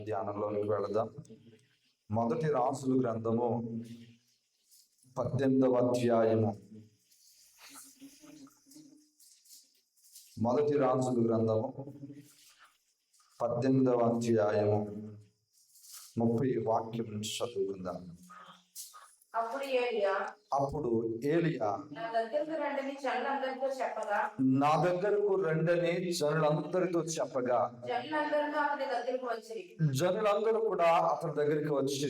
ధ్యానంలోనికి వెళదాం. మొదటి రాజుల గ్రంథము 18వ అధ్యాయము. మొదటి రాజుల గ్రంథము 18వ అధ్యాయము 30 వాక్యం నుంచి చదువుకుందాం. అప్పుడు ఏలియా నా దగ్గరకు రండని జనులందరితో చెప్పగా జనులందరూ కూడా అతని దగ్గరికి వచ్చి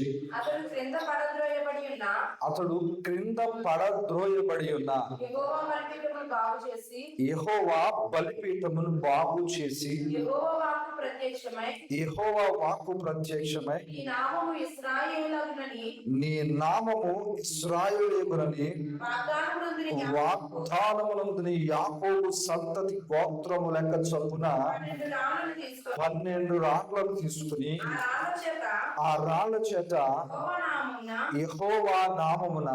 అతడు క్రింద పడద్రోయబడి ఉన్న యెహోవా బలిపీఠమును బాగు చేసి యెహోవా వాక్కు ప్రత్యక్షమై నీ నామము ఇశ్రాయేలునని వాగ్దానమునందుని యాకోబు సంతతి గోత్రము లెక్క చొప్పున 12 రాళ్లను తీసుకుని ఆ రాళ్ల చేత యెహోవా నామమున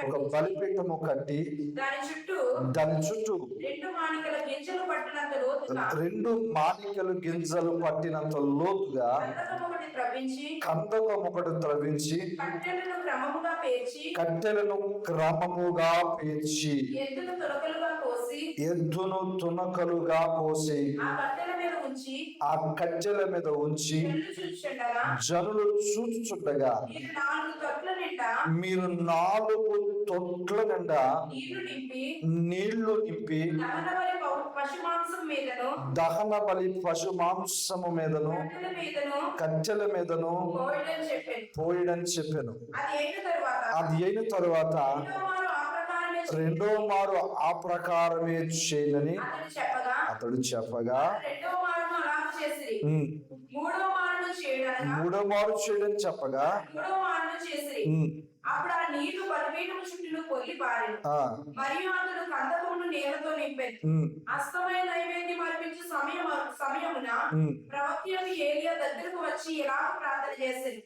ఒక బలిపీఠము కట్టి దాని చుట్టూ 2 మాణికల గింజలు పట్టినంత లోతుగా కందకం ఒకటి త్రవ్వించి కట్టెలను క్రమముగా పేర్చి ఎద్దును తునకలుగా కోసి ఆ కట్టెల మీద ఉంచి జనులు చూచుచుండగా మీరు 4 తొట్ల నిండా నీళ్లు నింపి దహన బలి పశు మాంసము మీదను కట్టెల మీదను పోయడని చెప్పాను. అది అయిన తరువాత రెండో మారు ఆ ప్రకారమే చేయనని అతడు చెప్పగా మూడో మారు చేయడని చెప్పగా అప్పుడు ఆ నీళ్లు బలిపీఠము చుట్టూ పొర్లి పారెను. మరియు అతడు కందకమును నీళ్లతో నింపెను. అస్తమయ నైవేద్యం అర్పించు సమయమున ప్రవక్త ఏలియా దగ్గరకు వచ్చి ఇలా ప్రార్థన చేసెను.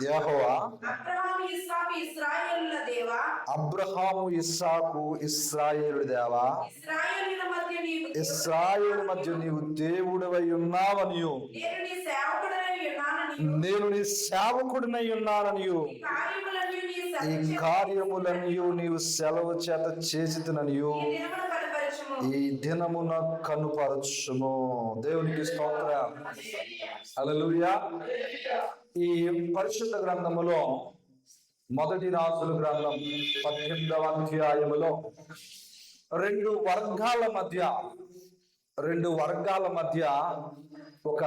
యెహోవా అబ్రహాము ఇస్సాకు ఇశ్రాయేలుల దేవా, అబ్రహాము ఇస్సాకు ఇశ్రాయేలు దేవా, ఇశ్రాయేలు మధ్య నీవు దేవుడవై ఉన్నావనియు నేను నీ సేవకుడినై ఉన్నాననియు ఈ కార్యములనియు నీవు సెలవు చేత చేసిననియు ఈ దినమున కనుపరచుము. దేవునికి స్తోత్రం. హల్లెలూయా. ఈ పరిశుద్ధ గ్రంథములో మొదటి రాజుల గ్రంథం 18వ అధ్యాయములో 2 వర్గాల మధ్య ఒక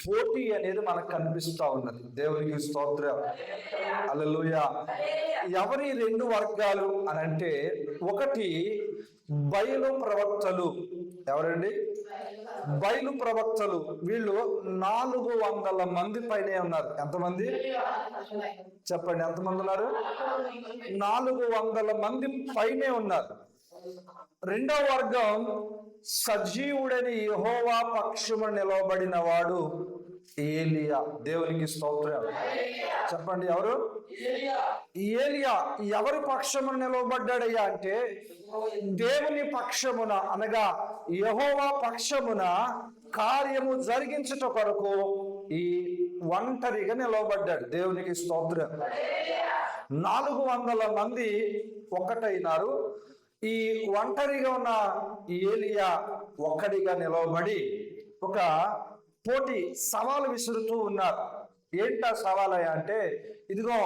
పోటీ అనేది మనకు కనిపిస్తా ఉన్నది. దేవునికి స్తోత్రం. హల్లెలూయా. ఎవరి 2 వర్గాలు అని అంటే, ఒకటి బయలు ప్రవక్తలు. ఎవరండి? బయలు ప్రవక్తలు. వీళ్ళు 400 మంది పైనే ఉన్నారు. ఎంతమంది చెప్పండి? ఎంతమంది ఉన్నారు? 400 మంది పైనే ఉన్నారు. రెండో వర్గం సజీవుడని యెహోవా పక్షమున నిలవబడిన వాడు ఏలియా. దేవునికి స్తోత్రం. చెప్పండి, ఎవరు? ఏలియా. ఎవరి పక్షమున నిలవబడ్డాడయ్యా అంటే, దేవుని పక్షమున అనగా యెహోవా పక్షమున కార్యము జరిగించుట కొరకు ఈ ఒంటరిగా నిలవబడ్డాడు. దేవునికి స్తోత్రం. 400 మంది ఒక్కటైనారు. ఈ ఒంటరిగా ఉన్న ఏలియా ఒక్కడిగా నిలవబడి ఒక పోటీ సవాలు విసురుతూ ఉన్నారు. ఏంటా సవాలు అంటే, ఇదిగో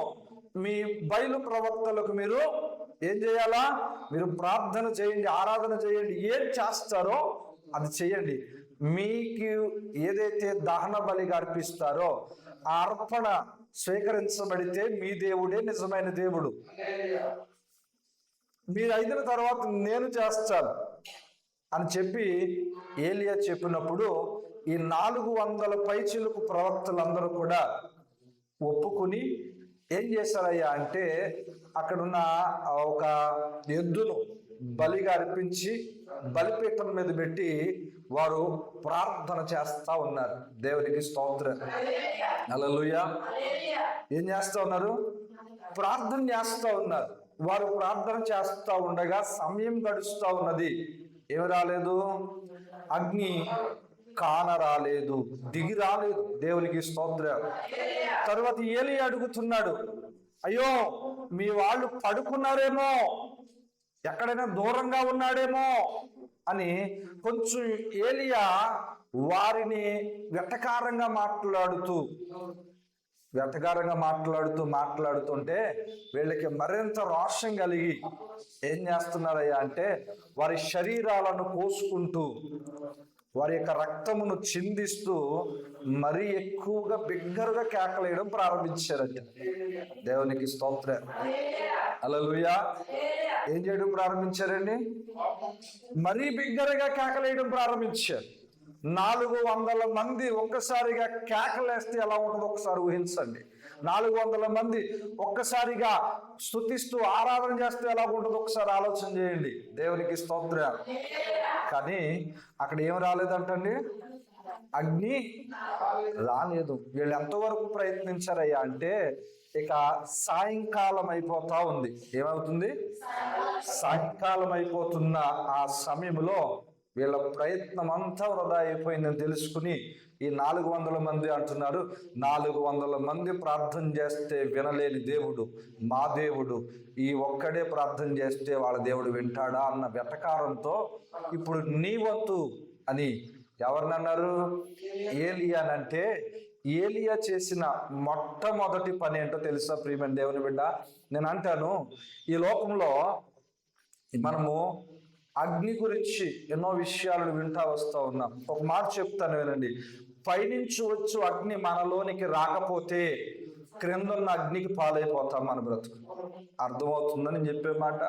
మీ బయలు ప్రవక్తలకు మీరు ఏం చేయాలా? మీరు ప్రార్థన చేయండి, ఆరాధన చేయండి, ఏం చేస్తారో అది చేయండి. మీకు ఏదైతే దహన బలిగా అర్పిస్తారో ఆ అర్పణ స్వీకరించబడితే మీ దేవుడే నిజమైన దేవుడు. మీరు అయిన తర్వాత నేను చేస్తాను అని చెప్పి ఏలియా చెప్పినప్పుడు ఈ 400 పైచిలుకు ప్రవక్తలందరూ కూడా ఒప్పుకుని ఏం చేశారయ్యా అంటే, అక్కడున్న ఒక ఎద్దును బలిగా అర్పించి బలిపీఠం మీద పెట్టి వారు ప్రార్థన చేస్తా ఉన్నారు. దేవునికి స్తోత్రం. హల్లెలూయా. ఏం చేస్తా ఉన్నారు? ప్రార్థన చేస్తా ఉన్నారు. వారు ప్రార్థన చేస్తా ఉండగా సమయం గడుస్తూ ఉన్నది. ఏమి రాలేదు? అగ్ని కానరాలేదు, దిగి రాలేదు. దేవునికి స్తోత్రం. తర్వాత ఏలియా అడుగుతున్నాడు, అయ్యో మీ వాళ్ళు పడుకున్నారేమో, ఎక్కడైనా దూరంగా ఉన్నాడేమో అని కొంచెం ఏలియా వారిని వెటకారంగా మాట్లాడుతుంటే వీళ్ళకి మరింత రోషం కలిగి ఏం చేస్తున్నారయ్యా అంటే వారి శరీరాలను కోసుకుంటూ వారి యొక్క రక్తమును చిందిస్తూ మరీ ఎక్కువగా బిగ్గరగా కేకలేయడం ప్రారంభించారంట. దేవునికి స్తోత్రం. హల్లెలూయా. ఏం చేయడం ప్రారంభించారండి? మరీ బిగ్గరగా కేకలేయడం ప్రారంభించారు. 400 మంది ఒక్కసారిగా కేకలేస్తే ఎలా ఉంటుందో ఒకసారి ఊహించండి. 400 మంది ఒక్కసారిగా స్తుతిస్తూ ఆరాధన చేస్తే ఎలా ఉంటుందో ఒకసారి ఆలోచన చేయండి. దేవునికి స్తోత్రం. కానీ అక్కడ ఏం రాలేదంటండి? అగ్ని రాలేదు. వీళ్ళు ఎంతవరకు ప్రయత్నించారయ్యా అంటే ఇక సాయంకాలం అయిపోతా ఉంది. ఏమవుతుంది? సాయంకాలం అయిపోతున్న ఆ సమయంలో వీళ్ళ ప్రయత్నం అంతా వృధా అయిపోయిందని తెలుసుకుని ఈ 400 మంది అంటున్నారు, 400 మంది ప్రార్థన చేస్తే వినలేని దేవుడు మా దేవుడు, ఈ ఒక్కడే ప్రార్థన చేస్తే వాళ్ళ దేవుడు వింటాడా అన్న వెటకారంతో ఇప్పుడు నీ వంతు అని ఎవరినన్నారు? ఏలియానంటే ఏలియా చేసిన మొట్టమొదటి పని ఏంటో తెలుసా ప్రియమైన దేవుని బిడ్డ? నేను అంటాను, ఈ లోకంలో మనము అగ్ని గురించి ఎన్నో విషయాలను వింటా వస్తూ ఉన్నాం. ఒక మాట చెప్తాను వినండి. పైనుంచి వచ్చు అగ్ని మనలోనికి రాకపోతే క్రిందున్న అగ్నికి పాలైపోతాం మన బ్రతుకు. అర్థమవుతుందని చెప్పే మాట.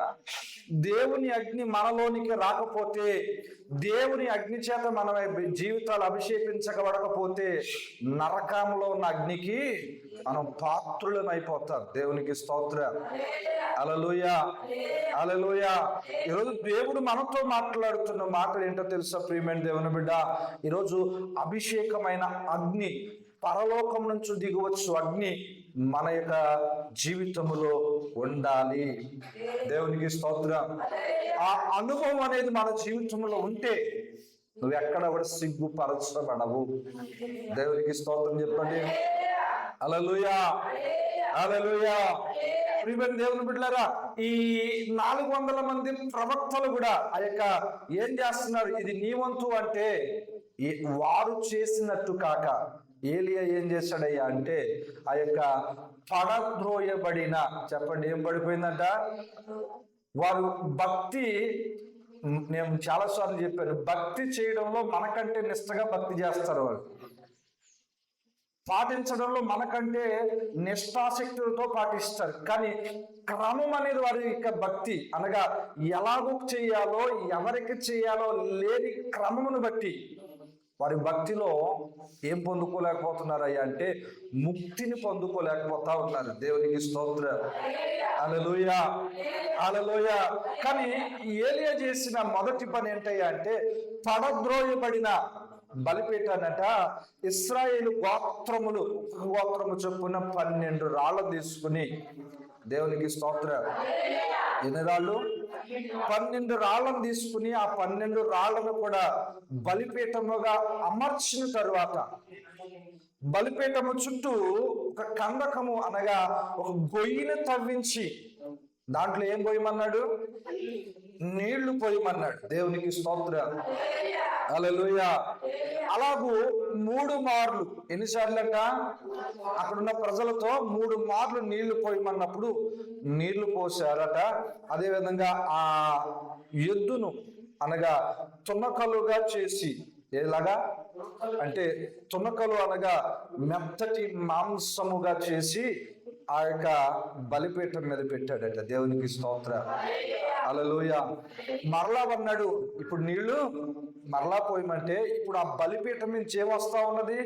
దేవుని అగ్ని మనలోనికి రాకపోతే, దేవుని అగ్ని చేత మన జీవితాలు అభిషేకించబడకపోతే నరకంలో ఉన్న అగ్నికి మనం పాత్రులమైపోతాం. దేవునికి స్తోత్రం. హల్లెలూయా, హల్లెలూయా. ఈరోజు దేవుడు మనతో మాట్లాడుతున్న మాటలు ఏంటో తెలుసా ప్రియమైన దేవుని బిడ్డ? ఈరోజు అభిషేకమైన అగ్ని, పరలోకం నుంచి దిగవచ్చు అగ్ని మన యొక్క జీవితంలో ఉండాలి. దేవునికి స్తోత్రం. ఆ అనుభవం అనేది మన జీవితంలో ఉంటే నువ్వు ఎక్కడ కూడా సిగ్గుపరచబడవు. దేవునికి స్తోత్రం చెప్పండి. హల్లెలూయా, హల్లెలూయా. ప్రియమైన దేవుని బిడ్డలారా, ఈ 400 మంది ప్రవక్తలు కూడా ఆ యొక్క ఏం చేస్తున్నారు? ఇది నీ వంతు అంటే వారు చేసినట్టు కాక ఏలియా ఏం చేశాడయ్యా అంటే ఆ యొక్క పడద్రోయబడిన, చెప్పండి ఏం పడిపోయిందంట? వారు భక్తి, నేను చాలాసార్లు చెప్పాను, భక్తి చేయడంలో మనకంటే నిష్టగా భక్తి చేస్తారు. వాళ్ళు పాటించడంలో మనకంటే నిష్ఠాశక్తులతో పాటిస్తారు. కానీ క్రమం అనేది వారి యొక్క భక్తి అనగా ఎలాగో చేయాలో ఎవరికి చేయాలో లేని క్రమమును బట్టి వారి భక్తిలో ఏం పొందుకోలేకపోతున్నారయ్యా అంటే ముక్తిని పొందుకోలేకపోతా ఉన్నారు. దేవునికి స్తోత్రం. హల్లెలూయా, హల్లెలూయా. కానీ ఏలియా చేసిన మొదటి పని ఏంటయ్యా అంటే పడద్రోయబడిన బలిపీఠానట ఇశ్రాయేలు గోత్రములు గోత్రము చొప్పున 12 రాళ్ళు తీసుకుని, దేవునికి స్తోత్రం, ఎన్ని రాళ్ళు? 12 రాళ్లను తీసుకుని ఆ 12 రాళ్లను కూడా బలిపీఠముగా అమర్చిన తరువాత బలిపీఠము చుట్టూ ఒక కందకము అనగా ఒక గొయ్యిని తవ్వించి దాంట్లో ఏం పోయమన్నాడు? నీళ్లు పోయమన్నాడు. దేవునికి స్తోత్రం. హల్లెలూయా. అలాగూ 3 మార్లు, ఎన్నిసార్లు అంట? అక్కడున్న ప్రజలతో 3 మార్లు నీళ్లు పోయమన్నప్పుడు నీళ్లు పోసారట. అదేవిధంగా ఆ ఎద్దును అనగా తునకలుగా చేసి, ఎలాగా అంటే తునకలు అనగా మెత్తటి మాంసముగా చేసి ఆ యొక్క బలిపీఠం మీద పెట్టాడట. దేవునికి స్తోత్రం. హల్లెలూయా. మరలా అన్నాడు, ఇప్పుడు నీళ్లు మరలా పోయమంటే ఇప్పుడు ఆ బలిపీఠం నుంచి ఏమొస్తా ఉన్నది?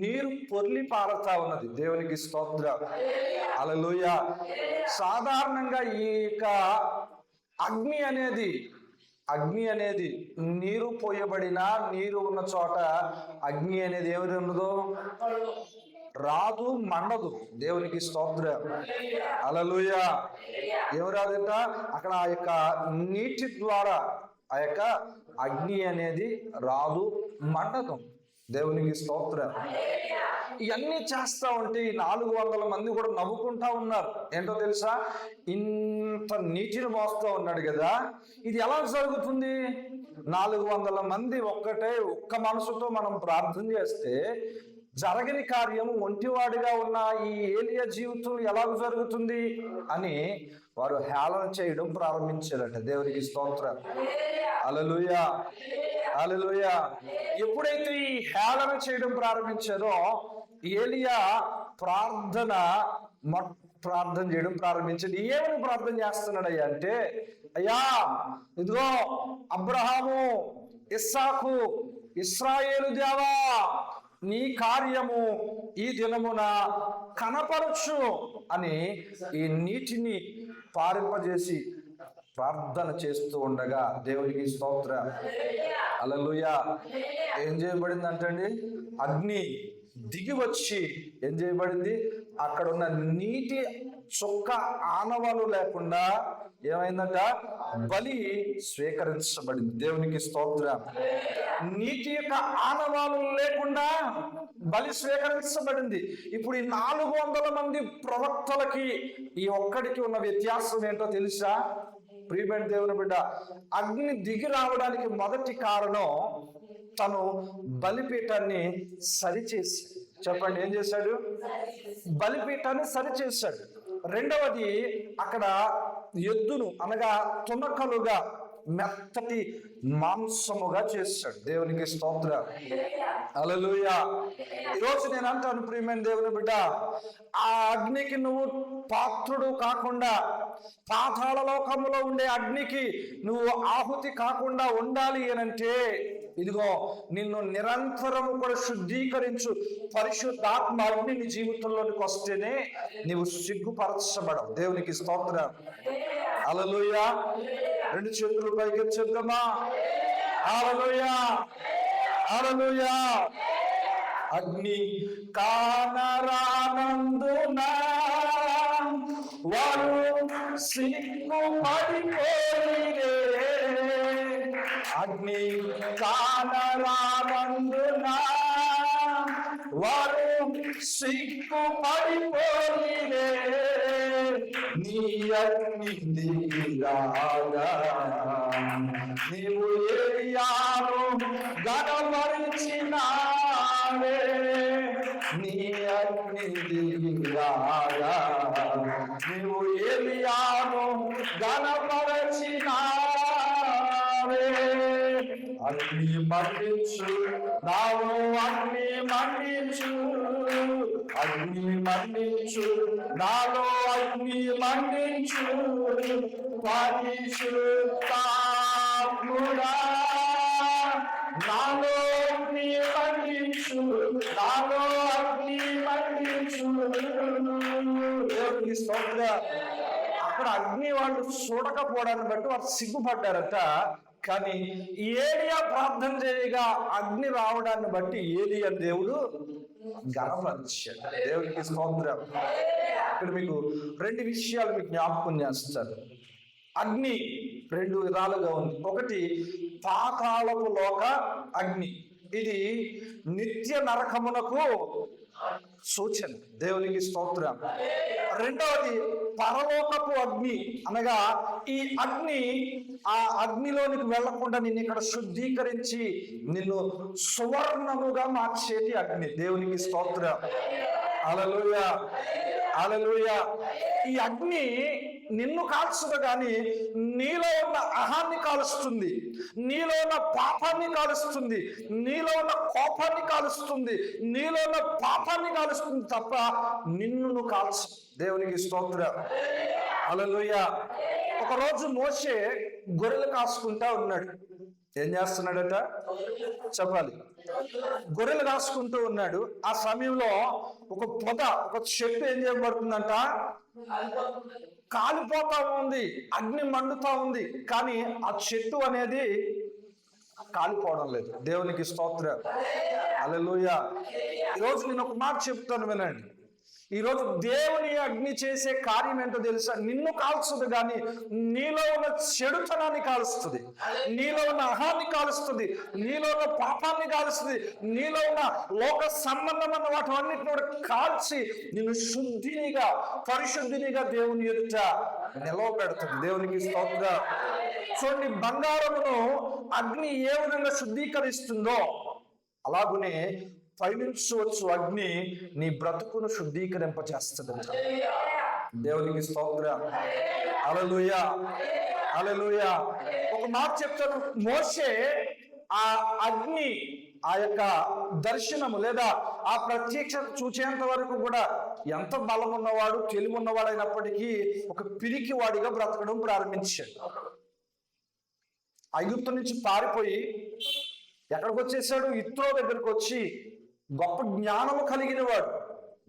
నీరు పొర్లి పారుతా ఉన్నది. దేవునికి స్తోత్రం. హల్లెలూయా. సాధారణంగా ఈ యొక్క అగ్ని అనేది నీరు పోయబడిన, నీరు ఉన్న చోట అగ్ని అనేది ఏమి ఉండదు? రాదు, మండదు. దేవునికి స్తోత్రం. హల్లెలూయా. ఏమి రాదంట? అక్కడ ఆ యొక్క నీటి ద్వారా ఆ యొక్క అగ్ని అనేది రాదు, మండదు. దేవునికి స్తోత్రం. ఇవన్నీ చేస్తా ఉంటే ఈ 400 మంది కూడా నవ్వుకుంటా ఉన్నారు. ఏంటో తెలుసా, ఇంత నీటిని మోస్తూ ఉన్నాడు కదా, ఇది ఎలా జరుగుతుంది? 400 మంది ఒక్క మనసుతో మనం ప్రార్థన చేస్తే జరగని కార్యం ఒంటివాడిగా ఉన్న ఈ ఏలియా జీవితం ఎలా జరుగుతుంది అని వారు హేళన చేయడం ప్రారంభించారట. దేవునికి స్తోత్రం. హల్లెలూయా, హల్లెలూయా. ఎప్పుడైతే ఈ హేళన చేయడం ప్రారంభించారో ఏలియా ప్రార్థన చేయడం ప్రారంభించింది. ఏమని ప్రార్థన చేస్తున్నాడయ్యా అంటే, అయ్యా ఇదిగో అబ్రహాము, ఇస్సాకు, ఇశ్రాయేలు దేవా, నీ కార్యము ఈ దినమున కనపరచు అని ఈ నీటిని పారింపజేసి ప్రార్థన చేస్తూ ఉండగా దేవునికి స్తోత్రం. హల్లెలూయా. ఏం చేయబడింది అంటండి? అగ్ని దిగి వచ్చి ఏం చేయబడింది? అక్కడ ఉన్న నీటి చుక్క ఆనవాలు లేకుండా ఏమైందంట? బలి స్వీకరించబడింది. దేవునికి స్తోత్రం. నీటి యొక్క ఆనవాలు లేకుండా బలి స్వీకరించబడింది. ఇప్పుడు ఈ 400 మంది ప్రవక్తలకి ఈ ఒక్కడికి ఉన్న వ్యత్యాసం ఏంటో తెలుసా? ప్రియమైన దేవుని బిడ్డ, అగ్ని దిగి రావడానికి మొదటి కారణం తను బలిపీఠాన్ని సరిచేసి, చెప్పండి ఏం చేశాడు? బలిపీఠాన్ని సరిచేశాడు. రెండవది, అక్కడ ఎద్దును అనగా తునకలుగా మెత్తటి మాంసముగా చేశాడు. దేవునికి స్తోత్రం. హల్లెలూయా. ఈరోజు నేను అంటాను ప్రియమైన దేవుని బిడ్డ, ఆ అగ్నికి నువ్వు పాత్రుడు కాకుండా, పాతాళ లోకములో ఉండే అగ్నికి నువ్వు ఆహుతి కాకుండా ఉండాలి అనంటే, ఇదిగో నిన్ను నిరంతరము కూడా శుద్ధీకరించు పరిశుద్ధాత్మ అగ్ని నీ జీవితంలోనికి వస్తేనే నీవు సిగ్గుపరచబడవు. దేవునికి స్తోత్రం. హల్లెలూయా. 2 చేతులు పైకెత్తుదామా. హల్లెలూయా, హల్లెలూయా. అగ్ని కానరానందున వారు సిగ్గుపడిపోయిరే. అగ్ని కానరానందున వారు సిగ్గుపడిపోయిరే. నీ అగ్ని దిగిరాగా నీవు ఏలియాను గనపరిచినావే. నీ అగ్ని దిగిరాగా నీవు ఏలియాను గనపరిచినావే. అగ్ని మండించు నావు, అగ్ని మండించు, అగ్ని మండించు నాలో, అగ్ని మండించు పరిశుద్ధాత్ముడా, నాలో అగ్ని మండించు, నాలో అగ్ని మండించు. దేవునికి స్తోత్రం. అక్కడ అగ్ని వాళ్ళు చూడకపోవడాన్ని బట్టి వారు సిగ్గుపడ్డారట. కానీ ఏలియా ప్రార్థన చేయగా అగ్ని రావడాన్ని బట్టి ఏలియా దేవుడు గణపరిచాడు. దేవునికి స్తోత్రం. ఇక్కడ మీకు 2 విషయాలు మీకు జ్ఞాపకం చేస్తారు. అగ్ని 2 విధాలుగా ఉంది. ఒకటి పాతాళపు లోక అగ్ని, ఇది నిత్య నరకమునకు సూచన. దేవునికి స్తోత్రం. రెండవది పరలోకపు అగ్ని, అనగా ఈ అగ్ని ఆ అగ్నిలోనికి వెళ్లకుండా నిన్ను ఇక్కడ శుద్ధీకరించి నిన్ను సువర్ణముగా మార్చేటి అగ్ని. దేవునికి స్తోత్రం. హల్లెలూయా, హల్లెలూయా. ఈ అగ్ని నిన్ను కాల్చదు కానీ నీలో ఉన్న అహాన్ని కాలుస్తుంది, నీలో ఉన్న పాపాన్ని కాలుస్తుంది, నీలో ఉన్న కోపాన్ని కాలుస్తుంది, నీలో ఉన్న పాపాన్ని కాలుస్తుంది తప్ప నిన్ను కాల్చు. దేవునికి స్తోత్రం. హల్లెలూయా. ఒకరోజు మోషే గొర్రెలు కాసుకుంటా ఉన్నాడు. ఏం చేస్తున్నాడట చెప్పాలి? గొర్రెలు కాసుకుంటూ ఉన్నాడు. ఆ సమయంలో ఒక చెట్టు ఏం చేయబడుతుందంట? కాలిపోతా ఉంది, అగ్ని మండుతా ఉంది, కానీ ఆ చెట్టు అనేది కాలిపోవడం లేదు. దేవునికి స్తోత్రం. హల్లెలూయా. ఈరోజు నేను ఒక మాట చెప్తాను వినండి. ఈరోజు దేవుని అగ్ని చేసే కార్యం ఏంటో తెలుసా? నిన్ను కాల్స్తుంది, కానీ నీలో ఉన్న చెడుతనాన్ని కాలుస్తుంది, నీలో ఉన్న అహాన్ని కాలుస్తుంది, నీలో ఉన్న పాపాన్ని కాలుస్తుంది, నీలో ఉన్న లోక సంబంధమైన వాటన్నిటిని కూడా కాల్చి నిన్ను శుద్ధినిగా పరిశుద్ధినిగా దేవుని ఎదుట నిలవబెడుతుంది. దేవునికి స్తోత్రం. చూడండి, బంగారమును అగ్ని ఏ విధంగా శుద్ధీకరిస్తుందో అలాగునే పైనుంచవచ్చు అగ్ని నీ బ్రతుకును శుద్ధీకరింపచేస్తుంది. దేవునికి స్తోత్రం. హల్లెలూయా, హల్లెలూయా. ఒక మాట చెప్తాను, మోషే ఆ అగ్ని, ఆ యొక్క దర్శనము లేదా ఆ ప్రత్యక్షత చూచేంత వరకు కూడా ఎంత బలం ఉన్నవాడు, తెలివి ఉన్నవాడు అయినప్పటికీ ఒక పిరికి వాడిగా బ్రతకడం ప్రారంభించాడు. ఐగుప్తు నుంచి పారిపోయి ఎక్కడికి వచ్చేసాడు? ఇత్రో దగ్గరకు వచ్చి గొప్ప జ్ఞానము కలిగిన వాడు,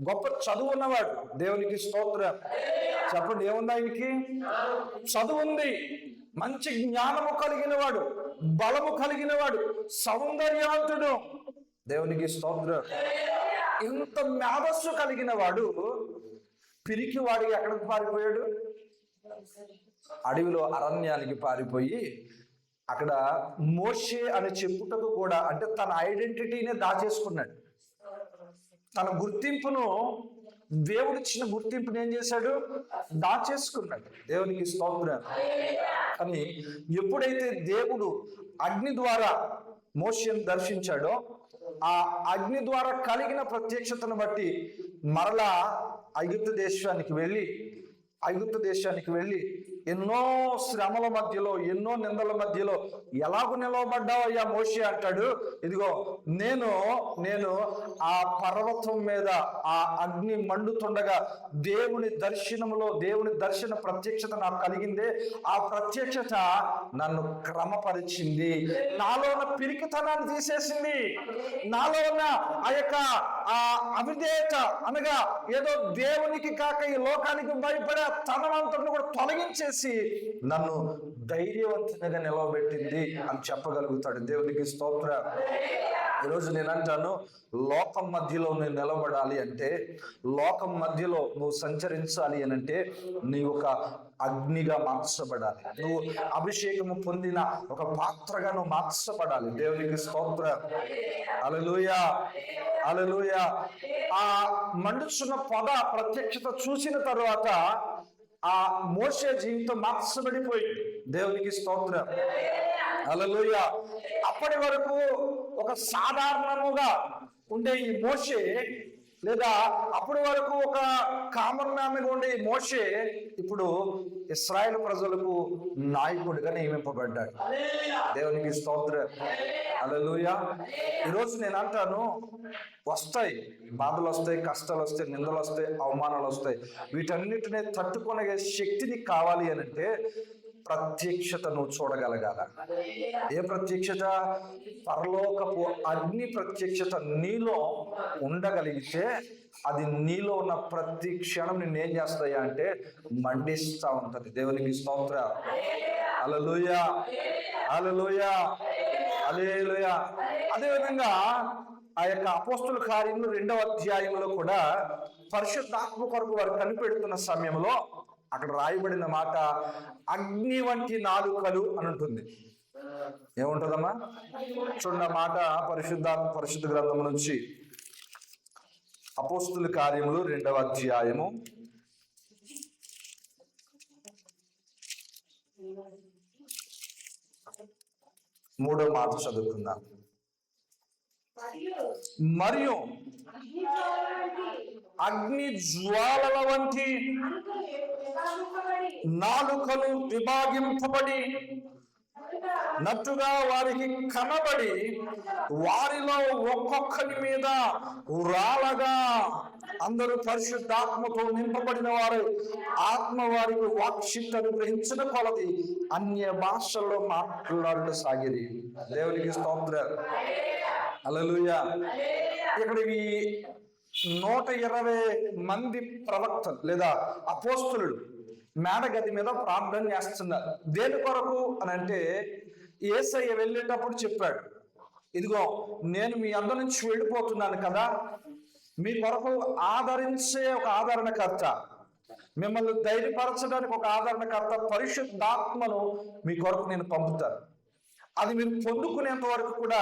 గొప్ప చదువు ఉన్నవాడు. దేవునికి స్తోత్రం. చెప్పండి, ఏముంది ఆయనకి? చదువు ఉంది, మంచి జ్ఞానము కలిగిన వాడు, బలము కలిగిన వాడు, సౌందర్యవంతుడు. దేవునికి స్తోత్రం. ఇంత మేధస్సు కలిగిన వాడు పిరికి వాడికి ఎక్కడికి పారిపోయాడు? అడవిలో అరణ్యానికి పారిపోయి అక్కడ మోషే అని చెప్పుటకు కూడా, అంటే తన ఐడెంటిటీనే దాచేసుకున్నాడు. తన గుర్తింపును, దేవుడిచ్చిన గుర్తింపుని ఏం చేశాడు? దాచేసుకున్నాడు. దేవునికి స్తోత్రం. కానీ ఎప్పుడైతే దేవుడు అగ్ని ద్వారా మోషేను దర్శించాడో, ఆ అగ్ని ద్వారా కలిగిన ప్రత్యక్షతను బట్టి మరలా ఐగుప్తు దేశానికి వెళ్ళి ఎన్నో శ్రమల మధ్యలో, ఎన్నో నిందల మధ్యలో ఎలాగూ నిలవబడ్డావు అయ్యా మోషే అంటాడు. ఇదిగో నేను ఆ పర్వతం మీద ఆ అగ్ని మండుతుండగా దేవుని దర్శన ప్రత్యక్షత నాకు కలిగిందే. ఆ ప్రత్యక్షత నన్ను క్రమపరిచింది, నాలో ఉన్న పిరికితనాన్ని తీసేసింది, నాలో ఉన్న ఆ యొక్క ఆ అవిధేయత అనగా ఏదో దేవునికి కాక ఈ లోకానికి భయపడే తనవంతుడిని కూడా తొలగించేసి నన్ను ధైర్యవంతంగా నిలవబెట్టింది అని చెప్పగలుగుతాడు. దేవునికి స్తోత్రం. ఈరోజు నేను అంటాను, లోకం మధ్యలో నేను నిలబడాలి అంటే, లోకం మధ్యలో నువ్వు సంచరించాలి అని అంటే నీవు ఒక అగ్నిగా మార్చబడాలి. నువ్వు అభిషేకము పొందిన ఒక పాత్రగా నువ్వు మార్చబడాలి. దేవునికి స్తోత్రం. హల్లెలూయా, హల్లెలూయా. ఆ మండుచున్న పొద ప్రత్యక్షత చూసిన తరువాత ఆ మోషే జీవితం మార్చబడిపోయింది. దేవునికి స్తోత్రం. హల్లెలూయా. అప్పటి వరకు ఒక సాధారణముగా ఉండే ఈ మోషే, లేదా అప్పటి వరకు ఒక కామన్ మ్యాన్గా ఉండే ఈ మోషే ఇప్పుడు ఇశ్రాయేలు ప్రజలకు నాయకుడిగా నియమింపబడ్డాడు. దేవునికి స్తోత్రం. హల్లెలూయా. ఈరోజు నేను అంటాను, వస్తాయి బాధలు, వస్తాయి కష్టాలు, వస్తాయి నిందలు, వస్తాయి అవమానాలు వస్తాయి. వీటన్నిటిని తట్టుకునే శక్తిని కావాలి అని అంటే ప్రత్యక్షత నువ్వు చూడగలగాల. ఏ ప్రత్యక్షత? పరలోకపు అగ్ని ప్రత్యక్షత నీలో ఉండగలిగితే అది నీలో ఉన్న ప్రతి క్షణం నిన్ను ఏం చేస్తాయా అంటే మండిస్తా ఉంటది. దేవునికి స్తోత్రం. హల్లెలూయా, హల్లెలూయా, హల్లెలూయా. అదేవిధంగా ఆ యొక్క అపోస్తుల కార్యములు 2వ అధ్యాయంలో కూడా పరిశుద్ధాత్మ కొరకు వారు కనిపెడుతున్న సమయంలో అక్కడ రాయబడిన మాట అగ్ని వంటి నాలుకలు అని ఉంటుంది. ఏముంటుందమ్మా? చూడండి మాట పరిశుద్ధ గ్రంథం నుంచి అపోస్తుల కార్యములు 2వ అధ్యాయము 3వ మాట చదువుకుందాం. మరియు అగ్ని జ్వాలల వంటి నాలుకలు విభాగింపబడి నట్టుగా వారికి కనబడి వారిలో ఒక్కొక్కరి మీద రాలగా అందరూ పరిశుద్ధాత్మతో నింపబడిన వారు ఆత్మ వారికి వాక్శక్తిని గ్రహించిన కొలది అన్య భాషల్లో మాట్లాడసాగిరి. దేవునికి స్తోత్రం. హల్లెలూయా. ఇక్కడ ఈ 120 మంది ప్రవక్తలు లేదా అపోస్తులుడు మేడగది మీద ప్రార్థన చేస్తున్నారు. దేని కొరకు అని అంటే యేసయ్య వెళ్ళేటప్పుడు చెప్పాడు, ఇదిగో నేను మీ అందరి నుంచి వెళ్ళిపోతున్నాను కదా, మీ కొరకు ఆదరించే ఒక ఆదరణకర్త, మిమ్మల్ని ధైర్యపరచడానికి ఒక ఆదరణకర్త పరిశుద్ధాత్మను మీ కొరకు నేను పంపుతాను. అది మీరు పొందుకునేంత వరకు కూడా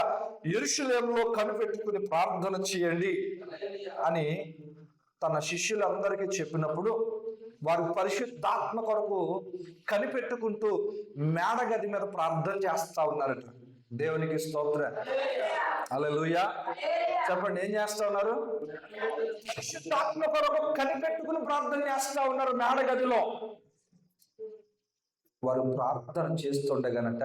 యెరూషలేములో కనిపెట్టుకుని ప్రార్థన చేయండి అని తన శిష్యులందరికీ చెప్పినప్పుడు వారు పరిశుద్ధాత్మ కొరకు కనిపెట్టుకుంటూ మేడగది మీద ప్రార్థన చేస్తా ఉన్నారట. దేవునికి స్తోత్రం. హల్లెలూయా. చెప్పండి, ఏం చేస్తా ఉన్నారు? పరిశుద్ధాత్మ కొరకు కనిపెట్టుకుని ప్రార్థన చేస్తా ఉన్నారు మేడగదిలో. వారు ప్రార్థన చేస్తుండగనట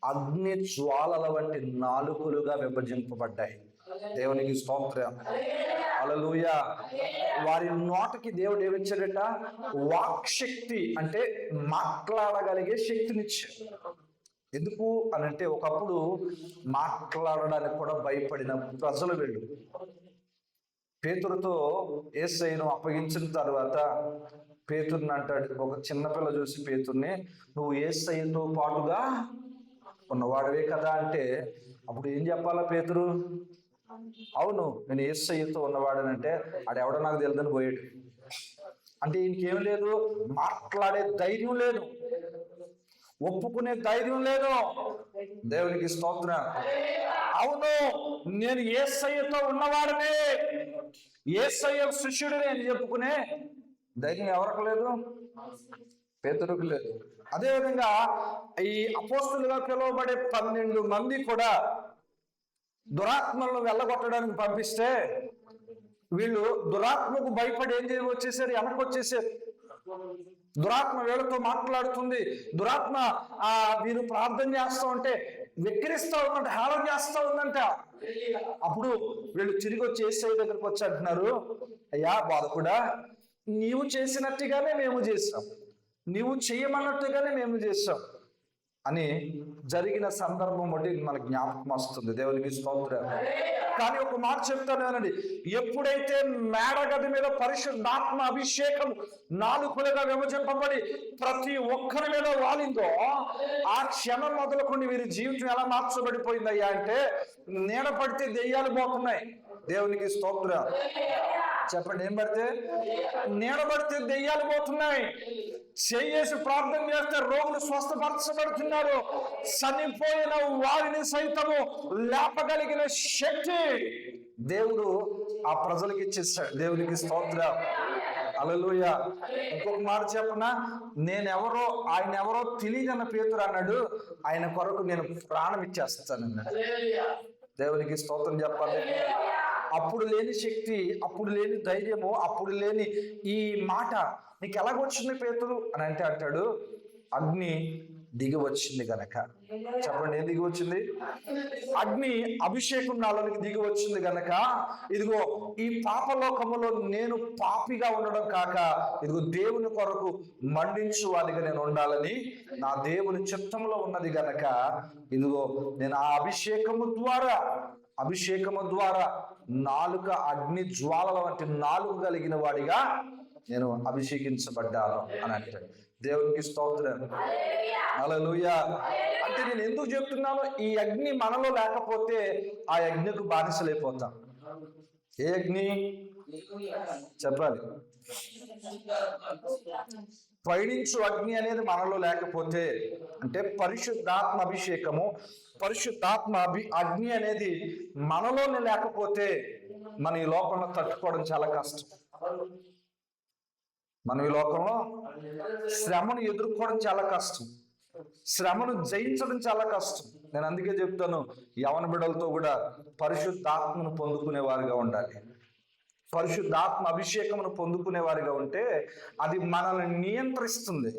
అగ్ని జ్వాలల వంటి నాలుకలుగా విభజింపబడ్డాయి. దేవునికి స్తోత్రం. హల్లెలూయా. వారి నోటికి దేవుడు ఏమిచ్చాడట? వాక్శక్తి, అంటే మాట్లాడగలిగే శక్తినిచ్చాడు. ఎందుకు అనంటే ఒకప్పుడు మాట్లాడడానికి కూడా భయపడిన ప్రజలు వెళ్ళు. పేతురుతో యేసయ్యను అప్పగించిన తర్వాత పేతురుని అంటాడు, ఒక చిన్నపిల్ల చూసి పేతుర్ని, నువ్వు యేసయ్యతో పాటుగా ఉన్నవాడవే కదా అంటే, అప్పుడు ఏం చెప్పాలా పేతురు? అవును, నేను యేసయ్యతో ఉన్నవాడనంటే ఆడెవడో నాకు తెలియదని పోయాడు. అంటే ఇంకేం లేదు, మాట్లాడే ధైర్యం లేదు, ఒప్పుకునే ధైర్యం లేదు. దేవునికి స్తోత్రం. అవును, నేను యేసయ్యతో ఉన్నవాడనే, యేసయ్య శిష్యుడిని అని చెప్పుకునే ధైర్యం ఎవరికి లేదు? పేతురుకు లేదు. అదేవిధంగా ఈ అపోస్తులుగా పిలువబడే 12 మంది కూడా దురాత్మలను వెళ్ళగొట్టడానికి పంపిస్తే వీళ్ళు దురాత్మకు భయపడి ఏం వచ్చేసారు? వెనక్కి వచ్చేసారు. దురాత్మ వీళ్ళతో మాట్లాడుతుంది. దురాత్మ వీరు ప్రార్థన చేస్తూ ఉంటే వెక్కిరిస్తూ ఉందంట, హేళన చేస్తూ ఉందంట. అప్పుడు వీళ్ళు తిరిగి వచ్చి యేసయ్య దగ్గరకు వచ్చి అంటున్నారు, అయ్యా బాధకుడా, నీవు చేసినట్టుగానే మేము చేస్తాం, నీవు చేయమన్నట్టుగానే మేము చేస్తాం అని జరిగిన సందర్భం బట్టి మన జ్ఞాపకం వస్తుంది. దేవునికి స్తోత్రం. కానీ ఒక మాట చెప్తాను అనండి, ఎప్పుడైతే మేడగది మీద పరిశుద్ధాత్మ అభిషేకం నాలుకలుగా విభజింపబడి ప్రతి ఒక్కరి మీద వాలిందో, ఆ క్షణం మొదలుకొని వీరి జీవితం ఎలా మార్చబడిపోయిందయ్యా అంటే, నీడ పడితే దెయ్యాలు పోతున్నాయి. దేవునికి స్తోత్రం. చెప్పండి, ఏం పడితే? నీడ పడితే దెయ్యాలు పోతున్నాయి. చేసి ప్రార్థన చేస్తే రోగులు స్వస్థపరచబడుతున్నారు. చనిపోయిన వారిని సైతము లేపగలిగిన శక్తి దేవుడు ఆ ప్రజలకు ఇచ్చేస్తాడు. దేవునికి స్తోత్రం. హల్లెలూయా. ఇంకొక మాట చెప్పనా, నేనెవరో ఆయన ఎవరో తెలియదన్న పేతురు అన్నాడు, ఆయన కొరకు నేను ప్రాణం ఇచ్చేస్తానన్నాడు. దేవునికి స్తోత్రం చెప్పాలి. అప్పుడు లేని శక్తి, అప్పుడు లేని ధైర్యము, అప్పుడు లేని ఈ మాట నీకు ఎలాగొచ్చింది పేతురు అని అంటే అంటాడు, అగ్ని దిగి వచ్చింది గనక. చెప్పండి, ఏం దిగి వచ్చింది? అగ్ని అభిషేకం నాలోనికి దిగి వచ్చింది గనక, ఇదిగో ఈ పాపలోకములో నేను పాపిగా ఉండడం కాక, ఇదిగో దేవుని కొరకు మండించు వాడిగా నేను ఉండాలని నా దేవుని చిత్తంలో ఉన్నది గనక, ఇదిగో నేను ఆ అభిషేకము ద్వారా నాలుక అగ్ని జ్వాలల వంటి నాలుక కలిగిన వాడిగా నేను అభిషేకించబడ్డాను అని అంటాడు. దేవునికి స్తోత్రం. హల్లెలూయా. అంటే నేను ఎందుకు చెప్తున్నాను, ఈ అగ్ని మనలో లేకపోతే ఆ అగ్నికి బానిసలైపోతాం. ఏ అగ్ని చెప్పాలి? పైనుంచు అగ్ని అనేది మనలో లేకపోతే, అంటే పరిశుద్ధాత్మ అభిషేకము, పరిశుద్ధాత్మ అగ్ని అనేది మనలోనే లేకపోతే మన ఈ లోకంలో తట్టుకోవడం చాలా కష్టం. మనం ఈ లోకంలో శ్రమను ఎదుర్కోవడం చాలా కష్టం, శ్రమను జయించడం చాలా కష్టం. నేను అందుకే చెప్తాను, యవన బిడ్డలతో కూడా పరిశుద్ధాత్మను పొందుకునే వారిగా ఉండాలి. పరిశుద్ధాత్మ అభిషేకమును పొందుకునే వారిగా ఉంటే అది మనల్ని నియంత్రిస్తుంది,